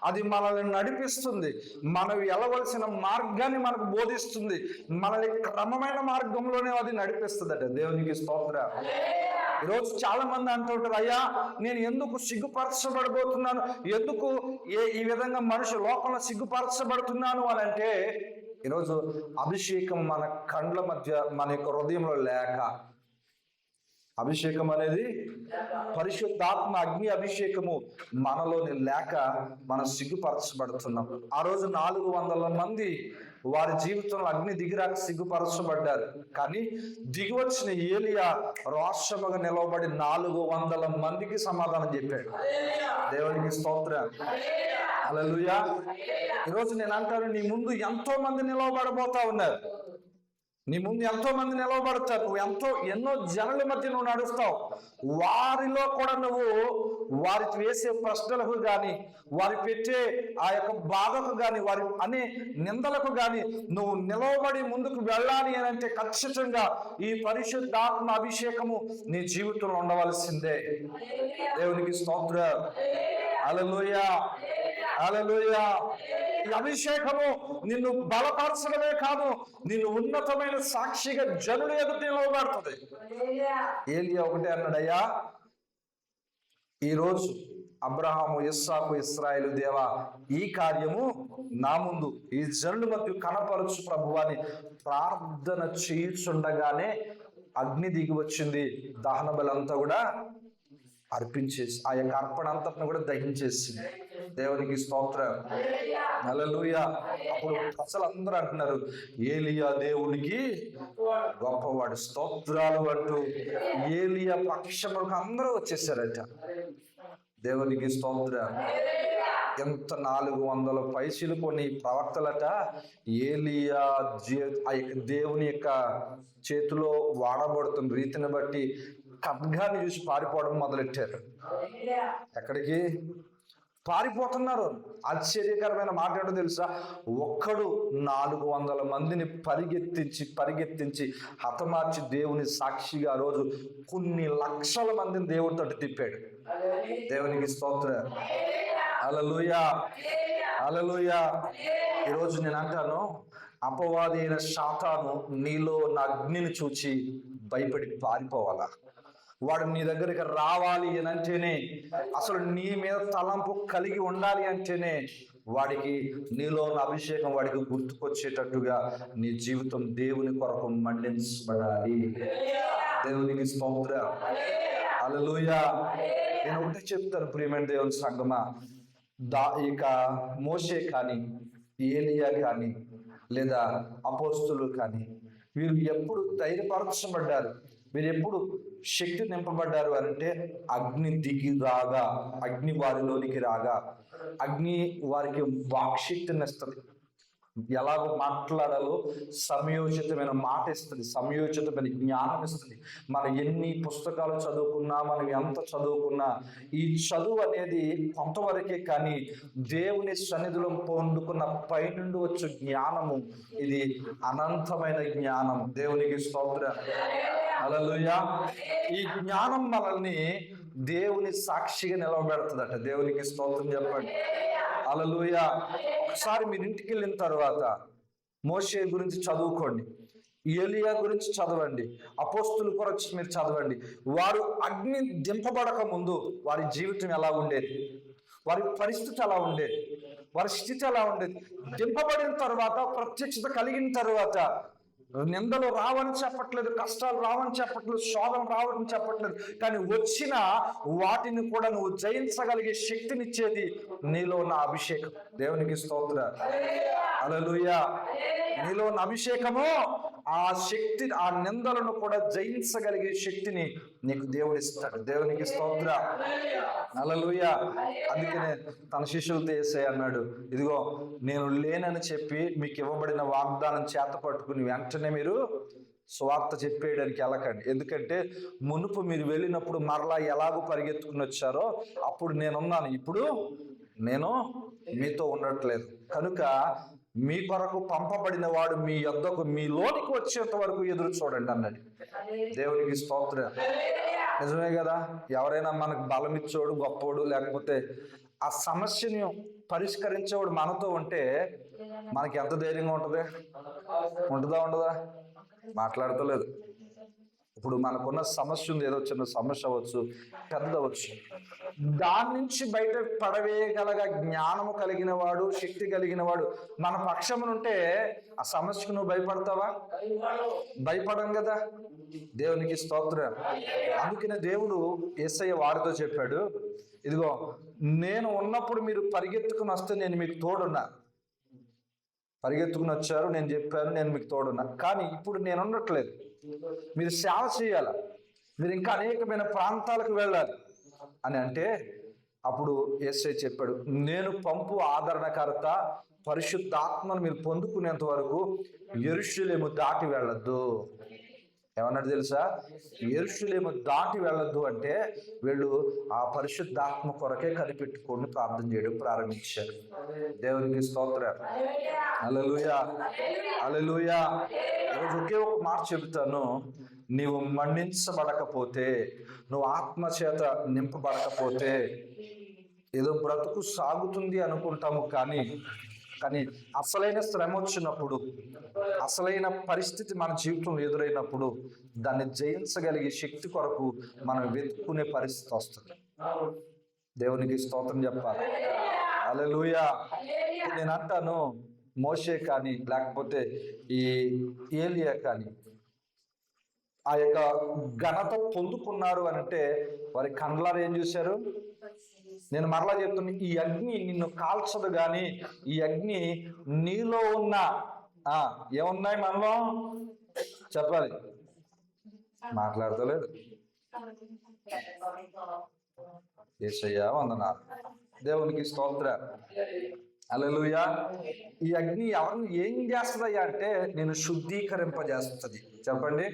అది మనల్ని నడిపిస్తుంది, మనం వెళ్ళవలసిన మార్గాన్ని మనకు బోధిస్తుంది, మనల్ని క్రమమైన మార్గంలోనే అది నడిపిస్తుందట. దేవునికి స్తోత్రం. ఈరోజు చాలా మంది అంటుంటారు, అయ్యా నేను ఎందుకు సిగ్గుపరచబడబోతున్నాను, ఎందుకు ఈ విధంగా మనిషి లోకంలో సిగ్గుపరచబడుతున్నాను అని అంటే, ఈరోజు అభిషేకం మన కండ్ల మధ్య, మన యొక్క హృదయంలో లేక, అభిషేకం అనేది పరిశుద్ధాత్మ అగ్ని అభిషేకము మనలోని లేక మనం సిగ్గుపరచబడుతున్నాం. ఆ రోజు 400 మంది వారి జీవితంలో అగ్ని దిగిరాక సిగ్గుపరచబడ్డారు. కానీ దిగి వచ్చిన ఏలియా రోషముగా నిలవబడి 400 మందికి సమాధానం చెప్పాడు. దేవునికి స్తోత్రం. హల్లెలూయా. ఈరోజు నేను అంటాను, నీ ముందు ఎంతో మంది నిలవబడబోతా ఉన్నారు. నీ ముందు ఎంతో మంది నిలవబడతారు. నువ్వు ఎన్నో జనుల మధ్య నువ్వు నడుస్తావు. వారిలో కూడా నువ్వు వారికి వేసే ప్రశ్నలకు కానీ, వారి పెట్టే ఆ యొక్క బాధకు కానీ, వారి అనే నిందలకు కానీ నువ్వు నిలవబడి ముందుకు వెళ్ళాలి అని అంటే ఖచ్చితంగా ఈ పరిశుద్ధాత్మ అభిషేకము నీ జీవితంలో ఉండవలసిందే. దేవునికి స్తోత్రం. హల్లెలూయా. హల్లెలూయా. ఈ అభిషేకము నిన్ను బలపరచడమే కాదు, నిన్ను ఉన్నతమైన సాక్షిగా జనుల ఎదుట నిలవబడుతుంది. ఏలియా ఒకటే అన్నాడయ్యా, ఈరోజు అబ్రహాము, ఇస్సాకు, ఇశ్రాయేలు దేవా, ఈ కార్యము నా ముందు ఈ జనుల మధ్య కనపరచు ప్రభువాని ప్రార్థన చేయుచుండగానే అగ్ని దిగి వచ్చింది. దహన బలంతా కూడా అర్పించేసి ఆ యొక్క అర్పణ అంతటిని కూడా దహించేసింది. దేవునికి స్తోత్రం. హల్లెలూయా. అప్పుడు ప్రజలందరూ అంటున్నారు, ఏలియా దేవునికి గొప్పవాడు, స్తోత్రాలు అంటూ ఏలియా పక్షములకు అందరూ వచ్చేసారట. దేవునికి స్తోత్రం. ఎంత 400 పైసలు కొన్ని ప్రవక్తలట ఏలియా ఆ యొక్క దేవుని యొక్క చేతిలో వాడబడుతున్న రీతిని బట్టి ఖడ్గాన్ని చూసి పారిపోవడం మొదలెట్టారు. ఎక్కడికి పారిపోతున్నారు? ఆశ్చర్యకరమైన మాట ఏంటో తెలుసా? ఒక్కడు 400 మందిని పరిగెత్తించి హతమార్చి దేవుని సాక్షిగా ఆ రోజు కొన్ని లక్షల మందిని దేవుడి తట్టు తిప్పాడు. దేవునికి స్తోత్రం. హల్లెలూయా. హల్లెలూయా. ఈరోజు నేను అంటాను, అపవాది అయిన సాతాను నీలో ఉన్న అగ్నిని చూచి భయపడి పారిపోవాలా? వాడు నీ దగ్గరికి రావాలి అని అంటేనే, అసలు నీ మీద తలంపు కలిగి ఉండాలి అంటేనే వాడికి నీలో ఉన్న అభిషేకం వాడికి గుర్తుకొచ్చేటట్టుగా నీ జీవితం దేవుని కొరకు మండించబడాలి. దేవునికి స్తోత్రం. హల్లెలూయా. నేను ఒకటే చెప్తాను ప్రియమైన దేవుని సంగమా, ఇక మోషే కానీ, ఏలియా కానీ, లేదా అపోస్తులు కానీ, వీరు ఎప్పుడు ధైర్యపరచబడ్డారు, వీరు ఎప్పుడు శక్తి నింపబడ్డారు అంటే అగ్ని దిగి రాగా, అగ్ని వారిలోనికి రాగా, అగ్ని వారికి వాక్శక్తిని ఇస్తుంది. ఎలాగో మాట్లాడాలో సమయోచితమైన మాట ఇస్తుంది, సమయోచితమైన జ్ఞానం ఇస్తుంది. మనం ఎన్ని పుస్తకాలు చదువుకున్నా, మనం ఎంత చదువుకున్నా, ఈ చదువు అనేది కొంతవరకే. కానీ దేవుని సన్నిధిలో పొందుకున్న పైనుండి వచ్చే జ్ఞానము ఇది అనంతమైన జ్ఞానం. దేవునికి స్తోత్రం. హల్లెలూయా. ఈ జ్ఞానం మనల్ని దేవుని సాక్షిగా నిలవబెడుతుందట. దేవునికి స్తోత్రం చెప్పండి. హల్లెలూయా. ఒకసారి మీరు ఇంటికి వెళ్ళిన తర్వాత మోషే గురించి చదువుకోండి, ఏలియా గురించి చదవండి, అపోస్తుల గురించి మీరు చదవండి. వారు అగ్ని దింపబడక ముందు వారి జీవితం ఎలా ఉండేది, వారి పరిస్థితి ఎలా ఉండేది, వారి స్థితి ఎలా ఉండేది. దింపబడిన తర్వాత, ప్రత్యక్షత కలిగిన తర్వాత నిందలు రావని చెప్పట్లేదు, కష్టాలు రావని చెప్పట్లేదు, శోధన రావని చెప్పట్లేదు. కానీ వచ్చిన వాటిని కూడా నువ్వు జయించగలిగే శక్తినిచ్చేది నీలో ఉన్న అభిషేకం. దేవునికి స్తోత్రం. హల్లెలూయా. నీలో ఉన్న అభిషేకము ఆ శక్తి, ఆ నిందలను కూడా జయించగలిగే శక్తిని నీకు దేవుడు ఇస్తాడు. దేవునికి స్తోత్రం. హల్లెలూయా. అందుకనే తన శిష్యులతో యేసయ్య అన్నాడు, ఇదిగో నేను లేనని చెప్పి మీకు ఇవ్వబడిన వాగ్దానం చేత పట్టుకుని వెంటనే మీరు స్వార్థ చెప్పేయడానికి వెళ్ళకండి. ఎందుకంటే మునుపు మీరు వెళ్ళినప్పుడు మరలా ఎలాగో పరిగెత్తుకుని వచ్చారో అప్పుడు నేనున్నాను, ఇప్పుడు నేను మీతో ఉండట్లేదు. కనుక మీ కొరకు పంపబడిన వాడు మీ యొద్దకు, మీలోనికి వచ్చేంత వరకు ఎదురు చూడండి అన్నాడు. దేవునికి స్తోత్రం. నిజమే కదా? ఎవరైనా మనకు బలం ఇచ్చేవాడు, గొప్పవాడు, లేకపోతే ఆ సమస్యని పరిష్కరించేవాడు మనతో ఉంటే మనకి ఎంత ధైర్యంగా ఉంటుంది? ఉంటుందా ఉండదా? మాట్లాడతలేదు. ఇప్పుడు మనకున్న సమస్య ఉంది, ఏదో చిన్న సమస్య అవ్వచ్చు, పెద్దదవచ్చు, దాని నుంచి బయట పడవేయగలగ జ్ఞానము కలిగిన వాడు, శక్తి కలిగిన వాడు మన పక్షమునుంటే ఆ సమస్యకు నువ్వు భయపడతావా? భయపడం కదా. దేవునికి స్తోత్రం. అందుకనే దేవుడు యేసయ్య వారితో చెప్పాడు, ఇదిగో నేను ఉన్నప్పుడు మీరు పరిగెత్తుకుని వస్తే నేను మీకు తోడున్నా, పరిగెత్తుకుని వచ్చారు, నేను చెప్పాను, నేను మీకు తోడున్నా. కానీ ఇప్పుడు నేను ఉండట్లేదు, మీరు సేవ చేయాలి, మీరు ఇంకా అనేకమైన ప్రాంతాలకు వెళ్ళాలి అని అంటే అప్పుడు యేసయ్య చెప్పాడు, నేను పంపు ఆదరణకర్త పరిశుద్ధాత్మను మీరు పొందుకునేంత వరకు యెరూషలేము దాటి వెళ్ళొద్దు. ఏమన్నాడు తెలుసా? యెరూషలేము దాటి వెళ్ళొద్దు అంటే వీళ్ళు ఆ పరిశుద్ధాత్మ కొరకే కనిపెట్టుకొని ప్రార్థన చేయడం ప్రారంభించారు. దేవునికి స్తోత్రం. హల్లెలూయా, హల్లెలూయా. ఈరోజు ఒకే ఒక మాట చెబుతాను, నీవు మన్నించబడకపోతే, నువ్వు ఆత్మ చేత నింపబడకపోతే ఏదో బ్రతుకు సాగుతుంది అనుకుంటాము, కానీ అసలైన శ్రమ వచ్చినప్పుడు, అసలైన పరిస్థితి మన జీవితంలో ఎదురైనప్పుడు దాన్ని జయించగలిగే శక్తి కొరకు మనం వెతుక్కునే పరిస్థితి వస్తుంది. దేవునికి స్తోత్రం చెప్పాలి. హల్లెలూయా. నేను అంటాను, మోషే కానీ లేకపోతే ఈ ఏలియా కానీ ఆ యొక్క ఘనత పొందుకున్నారు అని అంటే వారి కండ్లారు ఏం చూశారు? నేను మరలా చెప్తున్నా, ఈ అగ్ని నిన్ను కాల్చదు, కానీ ఈ అగ్ని నీలో ఉన్న ఏమున్నాయి మనలో చెప్పాలి, మాట్లాడతలేదు. యేసయ్యా వందనాలు. దేవునికి స్తోత్రం. హల్లెలూయా. ఈ అగ్ని ఎవరిని ఏం చేస్తుందయ్యా అంటే నేను శుద్ధీకరింపజేస్తుంది. చెప్పండి,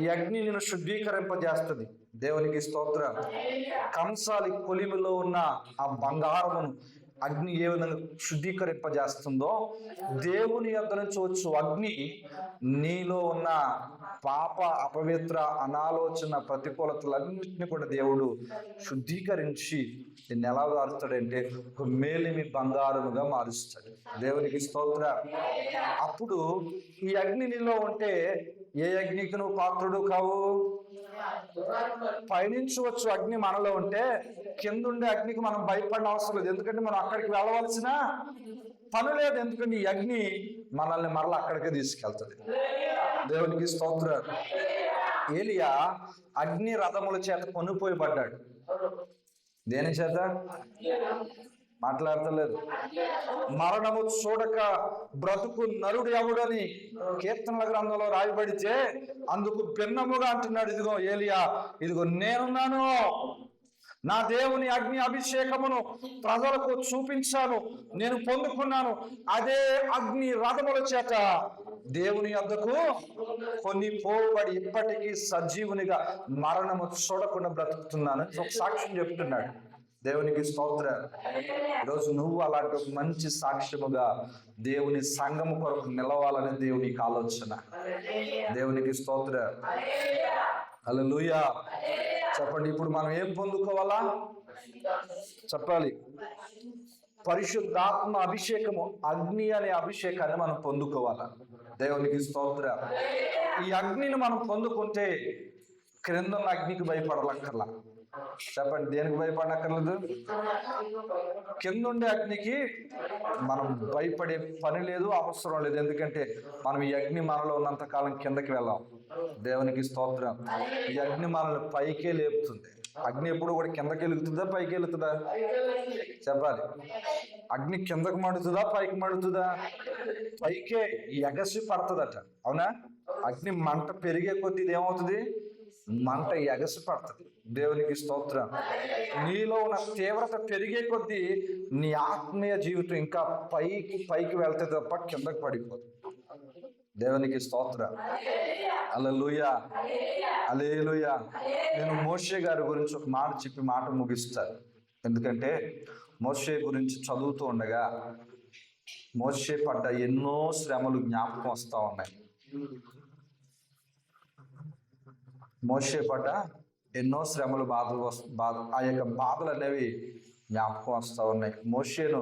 ఈ అగ్ని నేను శుద్ధీకరింపజేస్తుంది. దేవునికి స్తోత్రం. కంసాలి కొలిమిలో ఉన్న ఆ బంగారమును అగ్ని ఏ విధంగా శుద్ధీకరింపజేస్తుందో, దేవుని యొద్ద నుంచి వచ్చు అగ్ని నీలో ఉన్న పాప, అపవిత్ర, అనాలోచన, ప్రతికూలతలన్నింటినీ కూడా దేవుడు శుద్ధీకరించి నిన్ను ఎలా మారుస్తాడంటే ఒక మేలిమి బంగారముగా మారుస్తాడు. దేవునికి స్తోత్రం. అప్పుడు ఈ అగ్ని నీలో ఉంటే ఏ అగ్నికి నువ్వు పాత్రుడు కావు. పయనించవచ్చు అగ్ని మనలో ఉంటే, కిందుండే అగ్నికి మనం భయపడిన అవసరం లేదు, ఎందుకంటే మనం అక్కడికి వెళ్ళవలసిన పని లేదు. ఎందుకంటే ఈ అగ్ని మనల్ని మరలా అక్కడికే తీసుకెళ్తుంది. దేవునికి స్తోత్రం. ఏలియా అగ్ని రథముల చేత కొనుపోయబడ్డాడు. దేని చేత? మాట్లాడతలేదు. మరణము చూడక బ్రతుకు నరుడు ఎవడని కీర్తనల గ్రంథంలో రాయబడితే అందుకు భిన్నముగా అంటున్నాడు, ఇదిగో ఏలియా, ఇదిగో నేనున్నాను, నా దేవుని అగ్ని అభిషేకమును ప్రజలకు చూపించాను, నేను పొందుకున్నాను. అదే అగ్ని రథముల చేత దేవుని యొద్దకు కొన్ని పోబడి ఇప్పటికీ సజీవునిగా మరణము చూడకుండా బ్రతుకుతున్నాను ఒక సాక్ష్యం చెప్తున్నాడు. దేవునికి స్తోత్రం. ఈరోజు నువ్వు అలాంటి ఒక మంచి సాక్ష్యముగా దేవుని సంఘము కొరకు నిలవాలని దేవునికి ఆలోచన. దేవునికి స్తోత్రం. హల్లెలూయా. చెప్పండి, ఇప్పుడు మనం ఏం పొందుకోవాలా చెప్పాలి? పరిశుద్ధాత్మ అభిషేకము, అగ్ని అనే అభిషేకాన్ని మనం పొందుకోవాలా. దేవునికి స్తోత్రం. ఈ అగ్నిని మనం పొందుకుంటే క్రింద అగ్నికి భయపడలక్కర్లా. చెప్పండి, దేనికి భయపడక్కర్లేదు? కిందుండే అగ్నికి మనం భయపడే పని లేదు, అవసరం లేదు. ఎందుకంటే మనం ఈ అగ్ని మనలో ఉన్నంత కాలం కిందకి వెళ్ళాం. దేవునికి స్తోత్రం. ఈ అగ్ని మనల్ని పైకే లేపుతుంది. అగ్ని ఎప్పుడు కూడా కిందకి వెళుతుందా పైకి వెళుతుందా చెప్పాలి? అగ్ని కిందకు మడుతుందా పైకి మడుతుందా? పైకే ఎగసి పడుతుందట. అవునా? అగ్ని మంట పెరిగే కొద్దీ ఏమవుతుంది? మంట ఎగసి పడుతుంది. దేవునికి స్తోత్రం. నీలో ఉన్న తీవ్రత పెరిగే కొద్దీ నీ ఆత్మీయ జీవితం ఇంకా పైకి వెళ్తే తప్ప కిందకి పడిపోతుంది. దేవునికి స్తోత్రం. హల్లెలూయా, హల్లెలూయా. నేను మోషే గారి గురించి ఒక మాట చెప్పి మాట ముగిస్తాను. ఎందుకంటే మోషే గురించి చదువుతూ ఉండగా మోషే పడ్డ ఎన్నో శ్రమలు జ్ఞాపకం వస్తూ ఉన్నాయి. మోషే పడ్డ ఎన్నో శ్రమలు, ఆ యొక్క బాధలు అనేవి జ్ఞాపకం వస్తూ ఉన్నాయి. మోషేను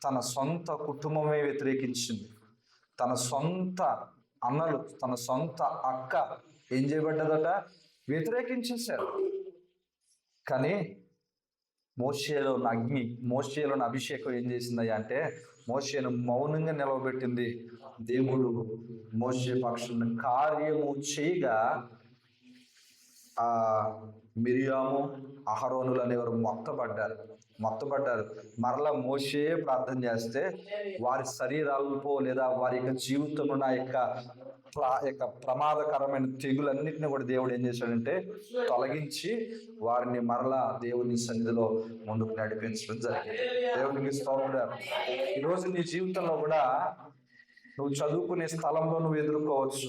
తన సొంత కుటుంబమే వ్యతిరేకించింది. తన సొంత అన్నలు, తన సొంత అక్క ఏం చేయబడ్డదట? వ్యతిరేకించేశారు. కానీ మోషేలోని అగ్ని, మోషేలోని అభిషేకం ఏం చేసిందయ్యా అంటే మోషేను మౌనంగా నిలవబెట్టింది. దేవుడు మోషే పక్షులను కార్యము చేయగా మిరియాము అహరోనులు అనేవారు మొత్తపడ్డారు. మరలా మోషే ప్రార్థన చేస్తే వారి శరీరాలపో లేదా వారి యొక్క జీవితంలో నా యొక్క ప్రమాదకరమైన తెగులన్నింటినీ కూడా దేవుడు ఏం చేశాడంటే తొలగించి వారిని మరలా దేవుని సన్నిధిలో ముందుకు నడిపించడం జరిగింది. దేవునికి స్తోత్రం. ఈరోజు నీ జీవితంలో కూడా నువ్వు చదువుకునే స్థలంలో నువ్వు ఎదుర్కోవచ్చు,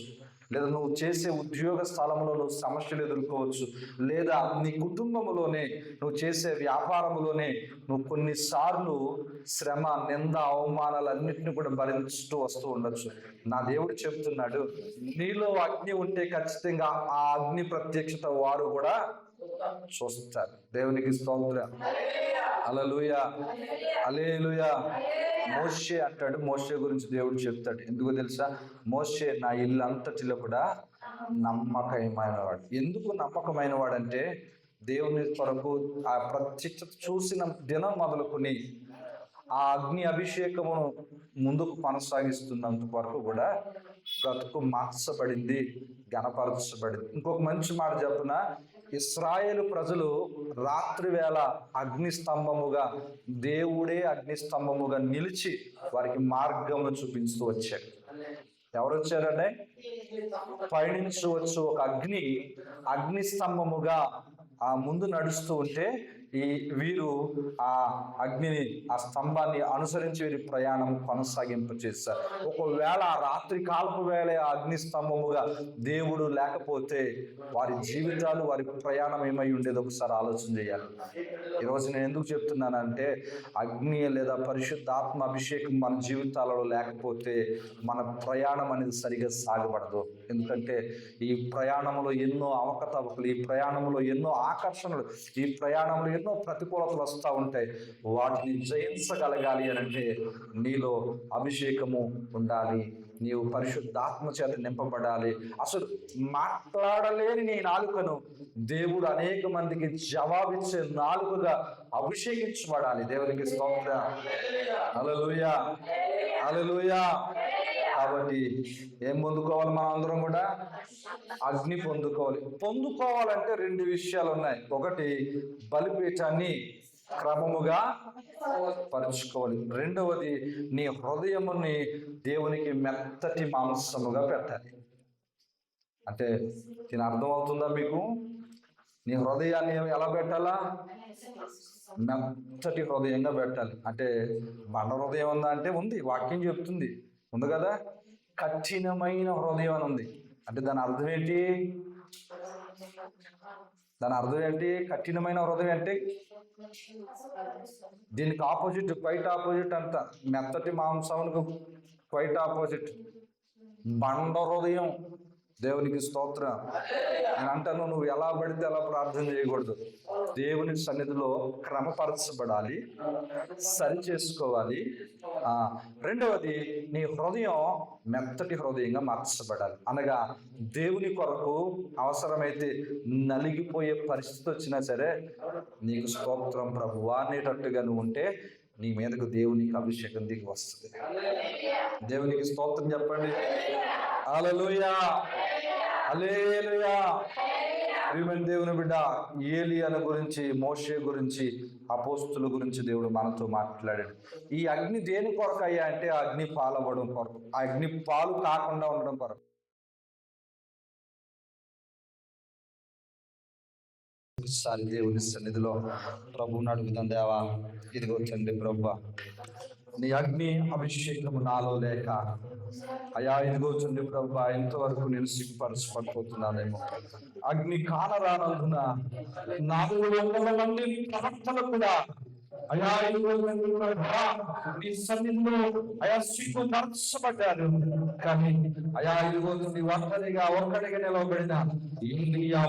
లేదా నువ్వు చేసే ఉద్యోగ స్థలంలో నువ్వు సమస్యలు ఎదుర్కోవచ్చు, లేదా నీ కుటుంబంలోనే నువ్వు చేసే వ్యాపారంలోనే నువ్వు కొన్నిసార్లు శ్రమ, నింద, అవమానాలన్నింటినీ కూడా భరించుతూ వస్తూ ఉండొచ్చు. నా దేవుడు చెప్తున్నాడు, నీలో అగ్ని ఉంటే ఖచ్చితంగా ఆ అగ్ని ప్రత్యక్షత వారు కూడా చూస్తారు. దేవునికి స్తోత్రం. హల్లెలూయా, హల్లెలూయా. మోషే అంటాడు, మోషే గురించి దేవుడు చెప్తాడు. ఎందుకో తెలుసా? మోషే నా ఇల్లు అంతటిలో కూడా నమ్మకమైన వాడు. ఎందుకు నమ్మకమైన వాడంటే దేవుని కొరకు ఆ ప్రత్యక్షత చూసిన దినం మొదలుకొని ఆ అగ్ని అభిషేకమును ముందుకు కొనసాగిస్తున్నంత వరకు కూడా బ్రతుకు మార్చబడింది, గణపరచబడింది. ఇంకొక మంచి మాట చెప్పున, ఇశ్రాయేలు ప్రజలు రాత్రి వేళ అగ్నిస్తంభముగా, దేవుడే అగ్నిస్తంభముగా నిలిచి వారికి మార్గమును చూపిస్తూ వచ్చాడు. ఎవరు వచ్చారంటే పయనించు వచ్చు ఒక అగ్నిస్తంభముగా ఆ ముందు నడుస్తూ ఉంటే వీరు ఆ అగ్నిని, ఆ స్తంభాన్ని అనుసరించి వీరి ప్రయాణం కొనసాగింపు చేశారు. ఒకవేళ ఆ రాత్రి కాలపు వేళ ఆ అగ్ని స్తంభముగా దేవుడు లేకపోతే వారి జీవితాలు, వారి ప్రయాణం ఏమై ఉండేది ఒకసారి ఆలోచన చేయాలి. ఈరోజు నేను ఎందుకు చెప్తున్నానంటే, అగ్ని లేదా పరిశుద్ధాత్మ అభిషేకం మన జీవితాలలో లేకపోతే మన ప్రయాణం అనేది సరిగా సాగబడదు. ఎందుకంటే ఈ ప్రయాణంలో ఎన్నో అవకతవకలు, ఈ ప్రయాణంలో ఎన్నో ఆకర్షణలు, ఈ ప్రయాణంలో ఎన్నో ప్రతికూలతలు వస్తూ ఉంటాయి. వాటిని జయించగలగాలి అని అంటే నీలో అభిషేకము ఉండాలి, నీవు పరిశుద్ధాత్మ చేత నింపబడాలి. అసలు మాట్లాడలేని నీ నాలుకను దేవుడు అనేక మందికి జవాబిచ్చే నాలుకగా అభిషేకించబడాలి. దేవునికి స్తోత్రం. హల్లెలూయా, హల్లెలూయా. కాబట్టి ఏం పొందుకోవాలి? మనం అందరం కూడా అగ్ని పొందుకోవాలంటే రెండు విషయాలు ఉన్నాయి. ఒకటి, బలిపీఠాన్ని క్రమముగా పరుచుకోవాలి. రెండవది, నీ హృదయముని దేవునికి మెత్తటి మాంసముగా పెట్టాలి. అంటే దీని అర్థమవుతుందా మీకు? నీ హృదయాన్ని ఎలా పెట్టాలా? మెత్తటి హృదయంగా పెట్టాలి. అంటే బండ హృదయం ఉందా అంటే ఉంది, వాక్యం చెప్తుంది, ఉంది కదా. కఠినమైన హృదయం అని ఉంది. అంటే దాని అర్థం ఏంటి? కఠినమైన హృదయం అంటే దీనికి ఆపోజిట్, క్వైట్ ఆపోజిట్ అంట. మెత్తటి మాంసమునకు క్వైట్ ఆపోజిట్ బండ హృదయం. దేవునికి స్తోత్రం. నేను అంటాను, నువ్వు ఎలా పడితే అలా ప్రార్థన చేయకూడదు. దేవుని సన్నిధిలో క్రమపరచబడాలి, సరి చేసుకోవాలి. రెండవది, నీ హృదయం మెత్తటి హృదయంగా మార్చబడాలి. అనగా దేవుని కొరకు అవసరమైతే నలిగిపోయే పరిస్థితి వచ్చినా సరే, నీకు స్తోత్రం ప్రభువా అనేటట్టుగా నువ్వు ఉంటే నీ మీదకు దేవునికి అభిషేకం దిగి వస్తుంది. దేవునికి స్తోత్రం చెప్పండి. హల్లెలూయా, హల్లెలూయా. ప్రియమైన దేవుని బిడ్డ, ఏలియాల గురించి, మోషే గురించి, అపోస్తుల గురించి దేవుడు మనతో మాట్లాడాడు. ఈ అగ్ని దేని కొరకు అయ్యా అంటే అగ్ని పాలవ్వడం కొరకు, ఆ అగ్ని పాలు కాకుండా ఉండడం కొరకు. ఒకసారి దేవుని సన్నిధిలో ప్రభువుని అడుగుదాం. దేవా, ఇదిగో తండ్రి ప్రభువా, నీ అగ్ని అభిషేకము నాలో లేక అయా ఇదిగో తండ్రి ప్రభువా, ఇంతవరకు నేను సిగ్గుపరచబడిపోతున్నానేమో. అగ్ని కానరానందున 400 మంది ప్రవక్తలు కూడా అయా ఇదిగో తండ్రి ప్రభువా, నీ సన్నిధిలో అయా సిగ్గుపరచబడ్డారు. కానీ అయా ఇదిగో తండ్రి ఒక్కడిగా నిలవబడిన ఏలియా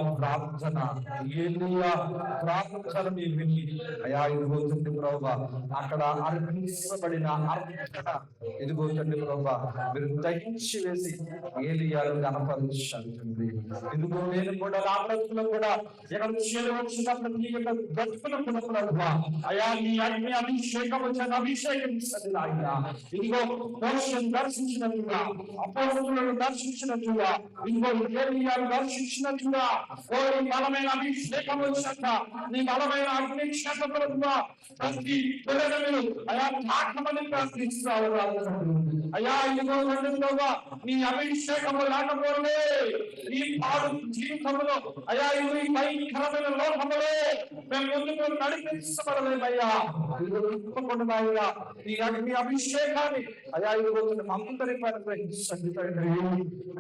ప్రార్థనని విని అయా ఇదిగో తండ్రి ప్రభువా, అక్కడ అర్పించబడిన అర్పణ ఇదిగో తండ్రి ప్రభువా, మీరు దహించి వేసి ఏలియాను గణపరించండి. ఇదిగో నేను కూడా నా బ్రతుకులో కూడా ఇక్కడ వచ్చినప్పుడు నీ యొక్క బ్రతుకులకు ప్రభువా, అయా నీ నీ అగ్ని అభిషేకము చేత అభిషేకించండి నాయన. ఇదిగో మోషేను దర్శించినట్టుగా, అపోస్తలులను దర్శించినట్టుగా, ఇదిగో ఏలీయాను దర్శించినట్టుగా ఓ నీ బలమైన అభిషేకము చేత, నీ బలమైన అగ్ని చేత ప్రభువా ప్రతి పిల్లలను అయా తాకమని ప్రార్థిస్తున్నావు అయ్యా. ఇదిగో ప్రభువా నీ అభిషేకము లేకపోతే ఈ పాడు జీవితంలో అయ్యా ఈ భయంకరమైన లోకములో మేము ముందుకు నడిపించబడలేమయ్యా. తప్పకుండా అయ్యా నీ అగ్ని అభిషేకాన్ని అయ్యా ఇదిగో అందరిపై గ్రహించండి తండ్రి.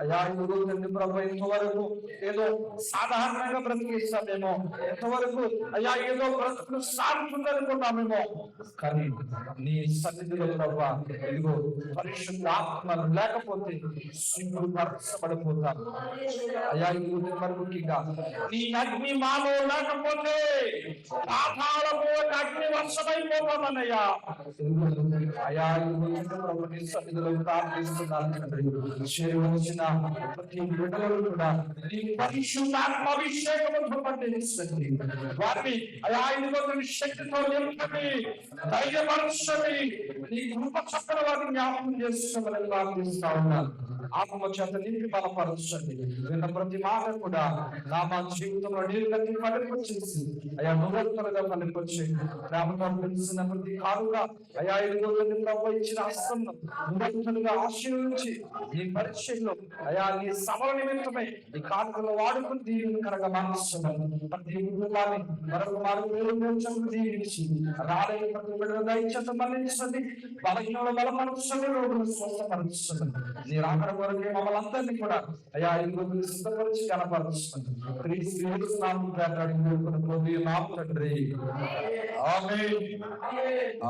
అయ్యా ఇదిగో తండ్రి ప్రభు ఎంతవరకు ఏదో సాధారణంగా బ్రతికిస్తామేమో, ఎంతవరకు అయ్యా ఏదో బ్రతుకులు సాగుతుందనుకున్నామేమో, కానీ నీ సన్నిధిలో ప్రభు ఇదిగో పరిశుద్ధాత్మ లేకపోతే సిగ్గుపరచబడిపోతాను అయ్యా. ఇదిగో మరి ముఖ్యంగా నీ అగ్ని మాలో లేకపోతే పాతాళము అగ్ని వర్షమైపోతామన్నయ్యా. అయ్యా నీ సన్నిధిలో ప్రార్థిస్తున్నాను తండ్రి. చేరువచ్చిన ప్రతి బిడ్డలను కూడా నీ పరిశుద్ధాత్మ అభిషేకముతో పండించండి. వారిని అయ్యా ఇదిగో శక్తితో నింపండి, ధైర్యపరచండి. నీ కృప చక్కని వారిని జ్ఞాపకం చేసుకోవాలని ప్రార్థిస్తా ఉన్నాను. ఆత్మ చేత నింపి బలపరచండి. విన్న ప్రతి మాట కూడా నా మా జీవితంలో నీళ్ళని ఫలింపచేసి అయ్యా నూతనంగా ఫలింపచ్చి ప్రేమగా తెలిసిన ప్రతి కారుగా అయ్యా ఇదిగో ప్రభు ఇచ్చిన హస్తం నూతనంగా ఆశీర్వదించి నీ పరిచయంలో అయ్యా నీ సభల నిమిత్తమై ఈ కానుకలు వాడుకుని దీవెనకరంగా మార్చుతున్నాను. ప్రతి కుటుంబాన్ని మరొక మార్గం దీవించి రాలేని ప్రతి బిడ్డల దయచేత మరణించండి, బలహీనలు బలపరచండి, రోగులు స్వస్థపరచండి. నీ రాకడ వరకే మమ్మల్ని అందరినీ కూడా అయ్యా ఇదిగో సిద్ధపరిచి కనపరచండి. క్రీస్తు నామమున తండ్రి ఆమేన్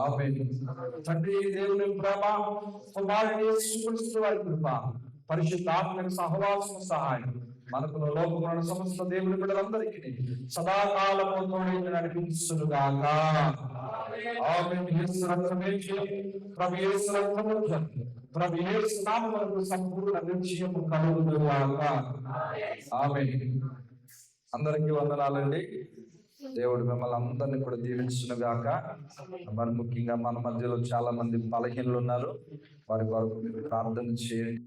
ఆమేన్. తండ్రి దేవుని ప్రేమ, కుమారుని యేసుక్రీస్తు వారి కృప, పరిశుద్ధాత్మ సహవాసం సహాయం మనకు లోకమున సమస్త దేవుని బిడ్డలందరికీ సదాకాలము తోడై నడిపించుగాక. ఆమేన్. యేసు రక్తమే ప్రభు యేసు రక్తము ప్రభు యేసు నామమున సంపూర్ణ నిత్యము కలుగునుగాక. ఆమేన్. అందరికీ వందనాలండి. దేవుడు మిమ్మల్ని అందరినీ కూడా దీవించును గాక. మరి ముఖ్యంగా మన మధ్యలో చాలా మంది బలహీనులు ఉన్నారు, వారి కొరకు ప్రార్థన చేయండి.